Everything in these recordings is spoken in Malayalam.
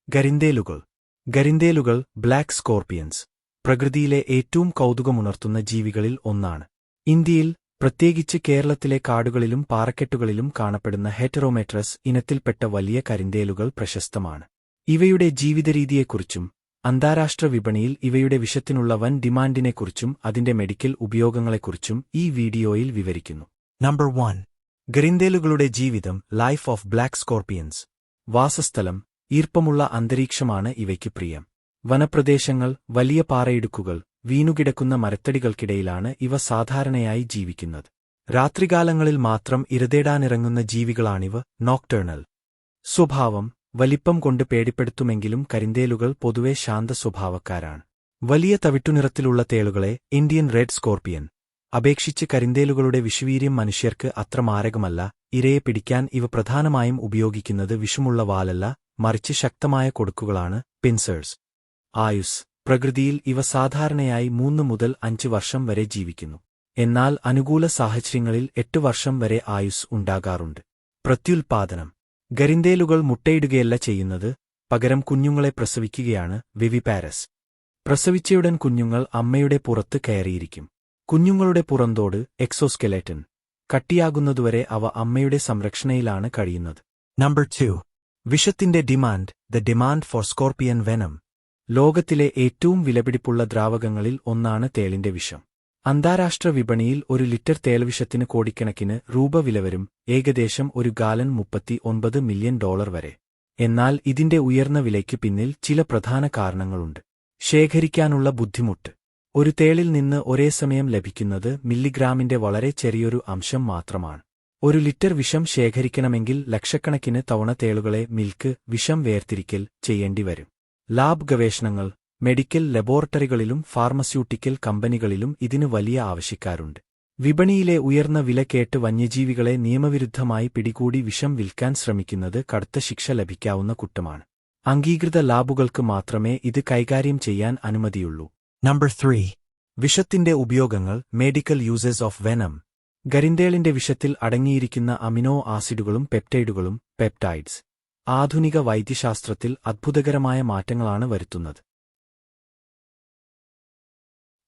കരിന്തേലുകൾ. കരിന്തേലുകൾ ബ്ലാക്ക് സ്കോർപിയൻസ് പ്രകൃതിയിലെ ഏറ്റവും കൗതുകമുണർത്തുന്ന ജീവികളിൽ ഒന്നാണ്. ഇന്ത്യയിൽ, പ്രത്യേകിച്ച് കേരളത്തിലെ കാടുകളിലും പാറക്കെട്ടുകളിലും കാണപ്പെടുന്ന ഹെറ്ററോമെട്രസ് ഇനത്തിൽപ്പെട്ട വലിയ കരിന്തേലുകൾ പ്രശസ്തമാണ്. ഇവയുടെ ജീവിതരീതിയെക്കുറിച്ചും അന്താരാഷ്ട്ര വിപണിയിൽ ഇവയുടെ വിഷത്തിനുള്ള വൻ ഡിമാൻഡിനെക്കുറിച്ചും അതിന്റെ മെഡിക്കൽ ഉപയോഗങ്ങളെക്കുറിച്ചും ഈ വീഡിയോയിൽ വിവരിക്കുന്നു. നമ്പർ 1. കരിന്തേലുകളുടെ ജീവിതം. Life of black scorpions. വാസസ്ഥലം. ഈർപ്പമുള്ള അന്തരീക്ഷമാണ് ഇവയ്ക്ക് പ്രിയം. വനപ്രദേശങ്ങൾ, വലിയ പാറയിടുക്കുകൾ, വീണുകിടക്കുന്ന മരത്തടികൾക്കിടയിലാണ് ഇവ സാധാരണയായി ജീവിക്കുന്നത്. രാത്രികാലങ്ങളിൽ മാത്രം ഇരതേടാനിറങ്ങുന്ന ജീവികളാണിവ. നോക്ടേണൽ സ്വഭാവം. വലിപ്പം കൊണ്ട് പേടിപ്പെടുത്തുമെങ്കിലും കരിന്തേലുകൾ പൊതുവെ ശാന്ത സ്വഭാവക്കാരാണ്. വലിയ തവിട്ടുനിറത്തിലുള്ള തേളുകളെ, ഇന്ത്യൻ റെഡ് സ്കോർപിയൻ, അപേക്ഷിച്ച് കരിന്തേലുകളുടെ വിഷവീര്യം മനുഷ്യർക്ക് അത്ര മാരകമല്ല. ഇരയെ പിടിക്കാൻ ഇവ പ്രധാനമായും ഉപയോഗിക്കുന്നത് വിഷമുള്ള വാലല്ല, മറിച്ച് ശക്തമായ കൊടുക്കുകളാണ്, പിൻസേഴ്സ്. ആയുസ്. പ്രകൃതിയിൽ ഇവ സാധാരണയായി 3 മുതൽ 5 വർഷം വരെ ജീവിക്കുന്നു. എന്നാൽ അനുകൂല സാഹചര്യങ്ങളിൽ 8 വർഷം വരെ ആയുസ് ഉണ്ടാകാറുണ്ട്. പ്രത്യുൽപാദനം. കരിന്തേലുകൾ മുട്ടയിടുകയല്ല ചെയ്യുന്നത്, പകരം കുഞ്ഞുങ്ങളെ പ്രസവിക്കുകയാണ്. വിവിപാരസ്. പ്രസവിച്ചയുടൻ കുഞ്ഞുങ്ങൾ അമ്മയുടെ പുറത്ത് കയറിയിരിക്കും. കുഞ്ഞുങ്ങളുടെ പുറന്തോട്, എക്സോസ്കെലേറ്റൻ, കട്ടിയാകുന്നതുവരെ അവ അമ്മയുടെ സംരക്ഷണയിലാണ് കഴിയുന്നത്. നമ്പർ 2. വിഷത്തിന്റെ demand. The demand for scorpion venom. ലോകത്തിലെ ഏറ്റവും വിലപിടിപ്പുള്ള ദ്രാവകങ്ങളിൽ ഒന്നാണ് തേളിന്റെ വിഷം. അന്താരാഷ്ട്ര വിപണിയിൽ 1 ലിറ്റർ തേൾവിഷത്തിന് കോടിക്കണക്കിന് രൂപ വില വരും, ഏകദേശം 1 ഗാലൻ $39 മില്യൺ വരെ. എന്നാൽ ഇതിന്റെ ഉയർന്ന വിലയ്ക്ക് പിന്നിൽ ചില പ്രധാന കാരണങ്ങളുണ്ട്. ശേഖരിക്കാനുള്ള ബുദ്ധിമുട്ട്. ഒരു തേളിൽ നിന്ന് ഒരേ സമയം ലഭിക്കുന്നത് മില്ലിഗ്രാമിന്റെ വളരെ ചെറിയൊരു അംശം മാത്രമാണ്. 1 ലിറ്റർ വിഷം ശേഖരിക്കണമെങ്കിൽ ലക്ഷക്കണക്കിന് തവണ തേളുകളെ വിഷം വേർതിരിക്കൽ ചെയ്യേണ്ടിവരും. ലാബ് ഗവേഷണങ്ങൾ. മെഡിക്കൽ ലബോറട്ടറികളിലും ഫാർമസ്യൂട്ടിക്കൽ കമ്പനികളിലും ഇതിന് വലിയ ആവശ്യക്കാരുണ്ട്. വിപണിയിലെ ഉയർന്ന വില കേട്ട് വന്യജീവികളെ നിയമവിരുദ്ധമായി പിടികൂടി വിഷം വിൽക്കാൻ ശ്രമിക്കുന്നത് കടുത്ത ശിക്ഷ ലഭിക്കാവുന്ന കുറ്റമാണ്. അംഗീകൃത ലാബുകൾക്ക് മാത്രമേ ഇത് കൈകാര്യം ചെയ്യാൻ അനുമതിയുള്ളൂ. നമ്പർ 3. വിഷത്തിന്റെ ഉപയോഗങ്ങൾ. Medical uses of venom. കരിന്തേളിന്റെ വിഷത്തിൽ അടങ്ങിയിരിക്കുന്ന അമിനോ ആസിഡുകളും പെപ്റ്റൈഡുകളും, പെപ്റ്റൈഡ്സ്, ആധുനിക വൈദ്യശാസ്ത്രത്തിൽ അത്ഭുതകരമായ മാറ്റങ്ങളാണ് വരുത്തുന്നത്.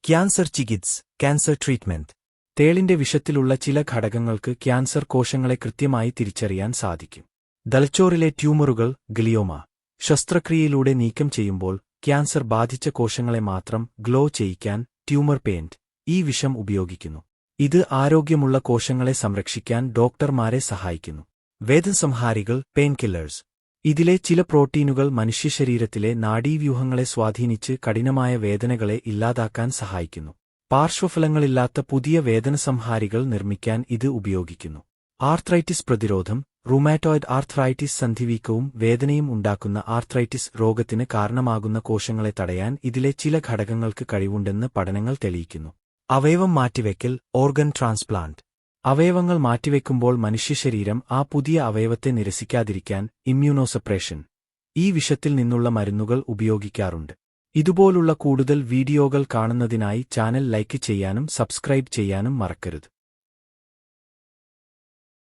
ക്യാൻസർ ചികിത്സ. Cancer treatment. തേളിന്റെ വിഷത്തിലുള്ള ചില ഘടകങ്ങൾക്ക് ക്യാൻസർ കോശങ്ങളെ കൃത്യമായി തിരിച്ചറിയാൻ സാധിക്കും. തലച്ചോറിലെ ട്യൂമറുകൾ, ഗ്ലിയോമ, ശസ്ത്രക്രിയയിലൂടെ നീക്കം ചെയ്യുമ്പോൾ ക്യാൻസർ ബാധിച്ച കോശങ്ങളെ മാത്രം ഗ്ലോ ചെയ്യിക്കാൻ ട്യൂമർ പെയിന്റ് ഈ വിഷം ഉപയോഗിക്കുന്നു. ഇത് ആരോഗ്യമുള്ള കോശങ്ങളെ സംരക്ഷിക്കാൻ ഡോക്ടർമാരെ സഹായിക്കുന്നു. വേദനസംഹാരികൾ, പെയിൻ കില്ലേഴ്സ്. ഇതിലെ ചില പ്രോട്ടീനുകൾ മനുഷ്യശരീരത്തിലെ നാഡീവ്യൂഹങ്ങളെ സ്വാധീനിച്ച് കഠിനമായ വേദനകളെ ഇല്ലാതാക്കാൻ സഹായിക്കുന്നു. പാർശ്വഫലങ്ങളില്ലാത്ത പുതിയ വേദനസംഹാരികൾ നിർമ്മിക്കാൻ ഇത് ഉപയോഗിക്കുന്നു. ആർത്രൈറ്റിസ് പ്രതിരോധം. റുമാറ്റോയിഡ് ആർത്രൈറ്റിസ് സന്ധിവീക്കവും വേദനയും ഉണ്ടാക്കുന്ന ആർത്രൈറ്റിസ് രോഗത്തിന് കാരണമാകുന്ന കോശങ്ങളെ തടയാൻ ഇതിലെ ചില ഘടകങ്ങൾക്ക് കഴിവുണ്ടെന്ന് പഠനങ്ങൾ തെളിയിക്കുന്നു. അവയവം മാറ്റിവെക്കൽ, ഓർഗൻ ട്രാൻസ്പ്ലാന്റ്. അവയവങ്ങൾ മാറ്റിവെക്കുമ്പോൾ മനുഷ്യശരീരം ആ പുതിയ അവയവത്തെ നിരസിക്കാതിരിക്കാൻ ഇമ്മ്യൂണോസപ്രേഷൻ ഈ വിഷത്തിൽ നിന്നുള്ള മരുന്നുകൾ ഉപയോഗിക്കാറുണ്ട്. ഇതുപോലുള്ള കൂടുതൽ വീഡിയോകൾ കാണുന്നതിനായി ചാനൽ ലൈക്ക് ചെയ്യാനും സബ്സ്ക്രൈബ് ചെയ്യാനും മറക്കരുത്.